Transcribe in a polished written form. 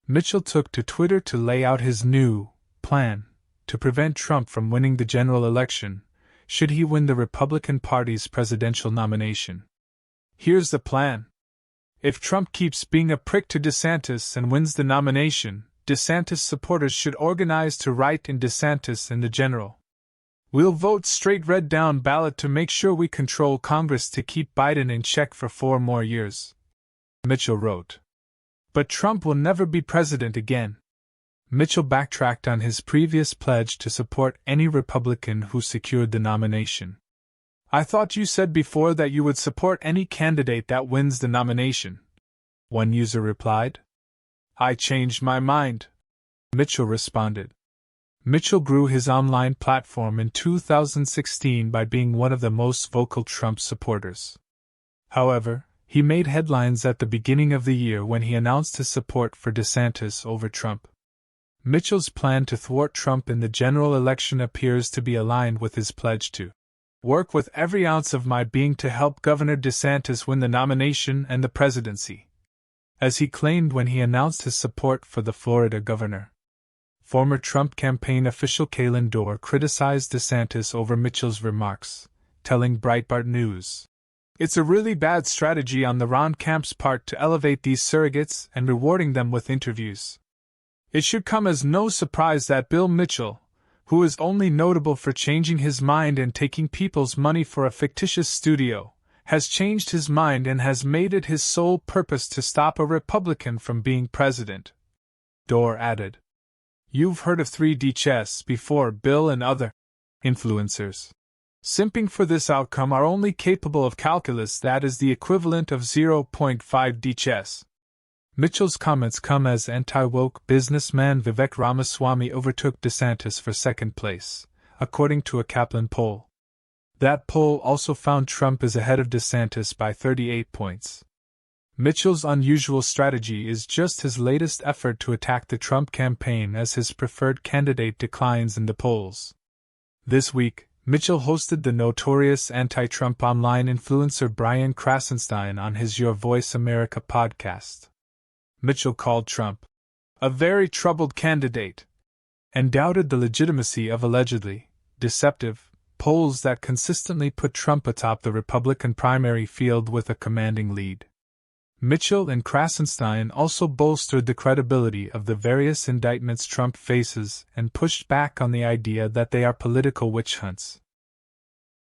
Mitchell took to Twitter to lay out his new plan to prevent Trump from winning the general election, should he win the Republican Party's presidential nomination. Here's the plan. If Trump keeps being a prick to DeSantis and wins the nomination, DeSantis supporters should organize to write in DeSantis in the general. We'll vote straight red down ballot to make sure we control Congress to keep Biden in check for 4 more years. Mitchell wrote. But Trump will never be president again. Mitchell backtracked on his previous pledge to support any Republican who secured the nomination. I thought you said before that you would support any candidate that wins the nomination, one user replied. I changed my mind, Mitchell responded. Mitchell grew his online platform in 2016 by being one of the most vocal Trump supporters. However, he made headlines at the beginning of the year when he announced his support for DeSantis over Trump. Mitchell's plan to thwart Trump in the general election appears to be aligned with his pledge to work with every ounce of my being to help Governor DeSantis win the nomination and the presidency, as he claimed when he announced his support for the Florida governor. Former Trump campaign official Kalen Dorr criticized DeSantis over Mitchell's remarks, telling Breitbart News, "It's a really bad strategy on the Ron camp's part to elevate these surrogates and rewarding them with interviews. It should come as no surprise that Bill Mitchell, who is only notable for changing his mind and taking people's money for a fictitious studio, has changed his mind and has made it his sole purpose to stop a Republican from being president." Dorr added, "You've heard of 3D chess before. Bill and other influencers simping for this outcome are only capable of calculus that is the equivalent of 0.5D chess." Mitchell's comments come as anti-woke businessman Vivek Ramaswamy overtook DeSantis for second place, according to a Kaplan poll. That poll also found Trump is ahead of DeSantis by 38 points. Mitchell's unusual strategy is just his latest effort to attack the Trump campaign as his preferred candidate declines in the polls. This week, Mitchell hosted the notorious anti-Trump online influencer Brian Krasenstein on his Your Voice America podcast. Mitchell called Trump a very troubled candidate and doubted the legitimacy of allegedly deceptive polls that consistently put Trump atop the Republican primary field with a commanding lead. Mitchell and Krasenstein also bolstered the credibility of the various indictments Trump faces and pushed back on the idea that they are political witch hunts.